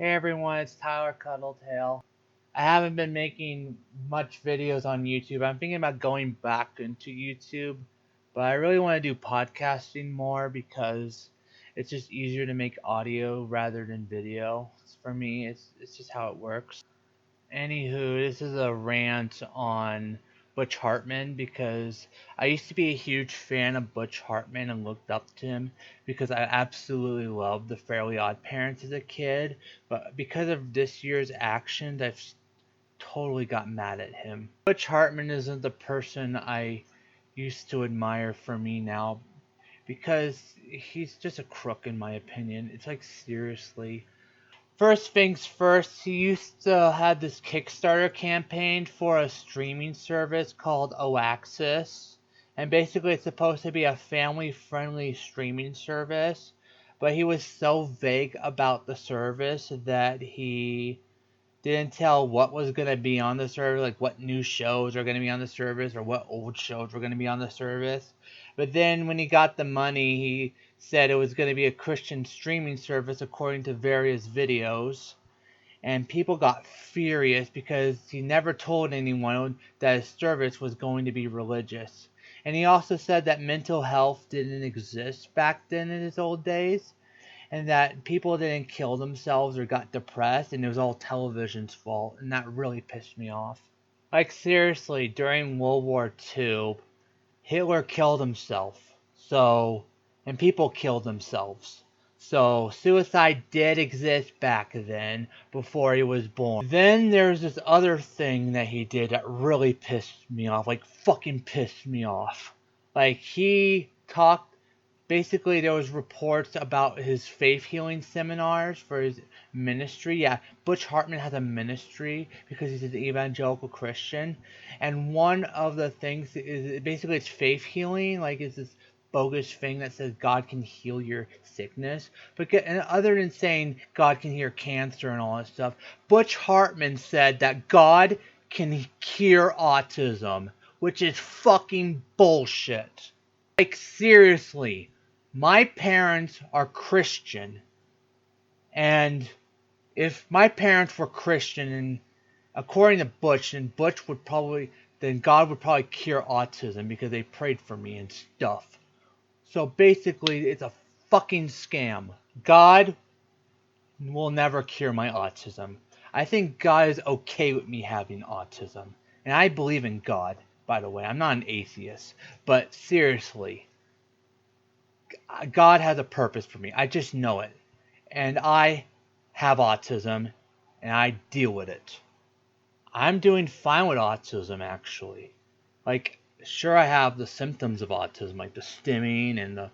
Hey everyone, it's Tyler Cuddletail. I haven't been making much videos on YouTube. I'm thinking about going back into YouTube, but I really want to do podcasting more because it's just easier to make audio rather than video. For me, it's just how it works. Anywho, this is a rant on Butch Hartman because I used to be a huge fan of Butch Hartman and looked up to him because I absolutely loved the Fairly Odd Parents as a kid. But because of this year's actions, I've totally got mad at him. Butch Hartman isn't the person I used to admire for me now because he's just a crook in my opinion. It's like seriously. First things first, he used to have this Kickstarter campaign for a streaming service called Oaxis. And basically, it's supposed to be a family friendly streaming service. But he was so vague about the service that he didn't tell what was going to be on the service, like what new shows are going to be on the service or what old shows were going to be on the service. But then when he got the money, he said it was going to be a Christian streaming service according to various videos. And people got furious because he never told anyone that his service was going to be religious. And he also said that mental health didn't exist back then in his old days and that people didn't kill themselves or got depressed and it was all television's fault, and that really pissed me off. Like seriously, during World War II, Hitler killed himself. So, and people killed themselves. So, suicide did exist back then before he was born. Then there's this other thing that he did that really pissed me off, like fucking pissed me off. Like he talked basically there was reports about his faith healing seminars for his ministry. Yeah, Butch Hartman has a ministry because he's an evangelical Christian, and one of the things is basically it's faith healing. Like it's this bogus thing that says God can heal your sickness, but and other than saying God can heal cancer and all that stuff, Butch Hartman said that God can cure autism, which is fucking bullshit. Like seriously, my parents are Christian, and if my parents were Christian, and according to Butch, then God would probably cure autism because they prayed for me and stuff. So basically, it's a fucking scam. God will never cure my autism. I think God is okay with me having autism, and I believe in God. By the way, I'm not an atheist, but seriously, God has a purpose for me. I just know it. And I have autism and I deal with it. I'm doing fine with autism actually. Like, sure, I have the symptoms of autism, like the stimming and the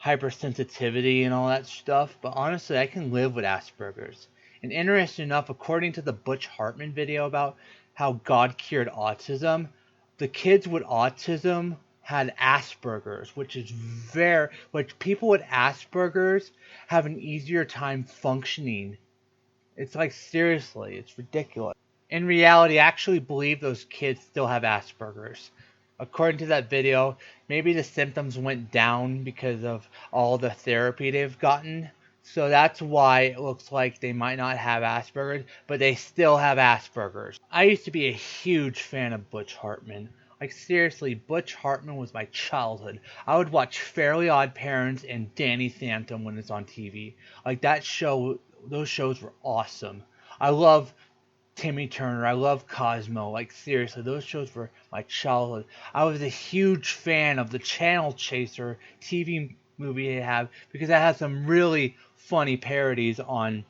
hypersensitivity and all that stuff, but honestly, I can live with Asperger's. And interesting enough, according to the Butch Hartman video about how God cured autism, the kids with autism had Asperger's, which people with Asperger's have an easier time functioning. It's like seriously, it's ridiculous. In reality, I actually believe those kids still have Asperger's. According to that video, maybe the symptoms went down because of all the therapy they've gotten. So that's why it looks like they might not have Asperger's, but they still have Asperger's. I used to be a huge fan of Butch Hartman. Like seriously, Butch Hartman was my childhood. I would watch Fairly Odd Parents and Danny Phantom when it's on TV. Like that show, those shows were awesome. I love Timmy Turner. I love Cosmo. Like seriously, those shows were my childhood. I was a huge fan of the Channel Chaser TV movie they have because it had some really funny parodies on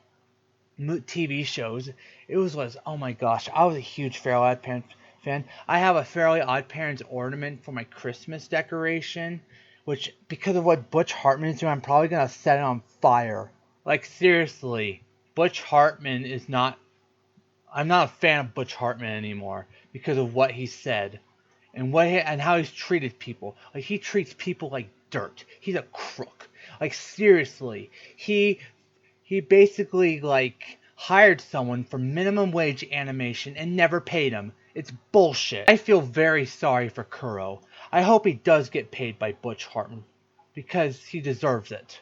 TV shows. It was oh my gosh, I was a huge Fairly Odd Parents fan. I have a Fairly Odd Parents ornament for my Christmas decoration, which because of what Butch Hartman is doing, I'm probably gonna set it on fire. Like seriously, Butch Hartman is not. I'm not a fan of Butch Hartman anymore because of what he said and how he's treated people. Like he treats people like dirt. He's a crook. Like seriously, he basically like hired someone for minimum wage animation and never paid him. It's bullshit. I feel very sorry for Kuro. I hope he does get paid by Butch Hartman because he deserves it.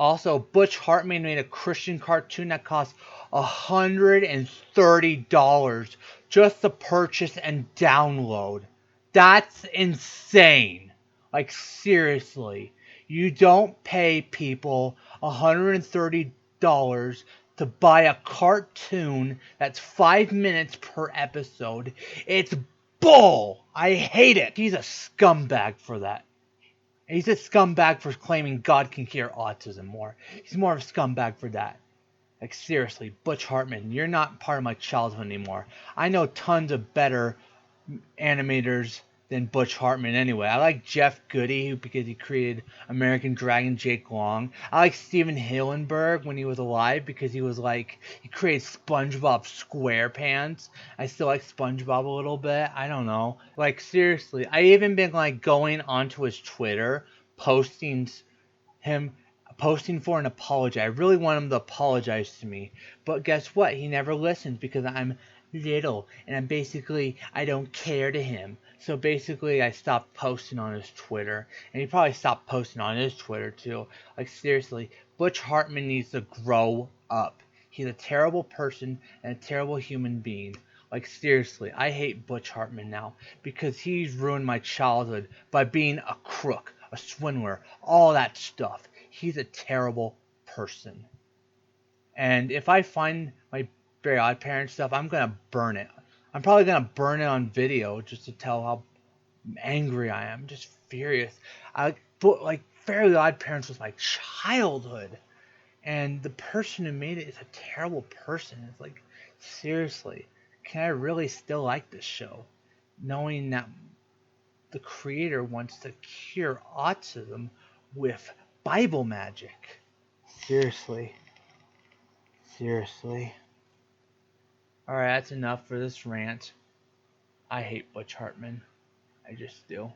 Also, Butch Hartman made a Christian cartoon that cost $130 just to purchase and download. That's insane. Like, seriously. You don't pay people $130 to buy a cartoon that's 5 minutes per episode. It's bull. I hate it. He's a scumbag for that. He's a scumbag for claiming God can cure autism more. He's more of a scumbag for that. Like, seriously, Butch Hartman, you're not part of my childhood anymore. I know tons of better animators than Butch Hartman anyway. I like Jeff Goody because he created American Dragon Jake Long. I like Steven Hillenburg when he was alive because he created SpongeBob SquarePants. I still like SpongeBob a little bit. I don't know. Like, seriously, I even been like going onto his Twitter, posting him posting for an apology. I really want him to apologize to me. But guess what? He never listens because I'm little and I don't care to him. So basically I stopped posting on his Twitter. And he probably stopped posting on his Twitter too. Like, seriously, Butch Hartman needs to grow up. He's a terrible person and a terrible human being. Like, seriously, I hate Butch Hartman now because he's ruined my childhood by being a crook, a swindler, all that stuff. He's a terrible person. And if I find my Very Odd Parents stuff, I'm going to burn it. I'm probably going to burn it on video just to tell how angry I am. Just furious. Like, Very Odd Parents was my childhood. And the person who made it is a terrible person. It's like, seriously, can I really still like this show? Knowing that the creator wants to cure autism with Bible magic. Seriously. Seriously. Alright, that's enough for this rant. I hate Butch Hartman. I just do.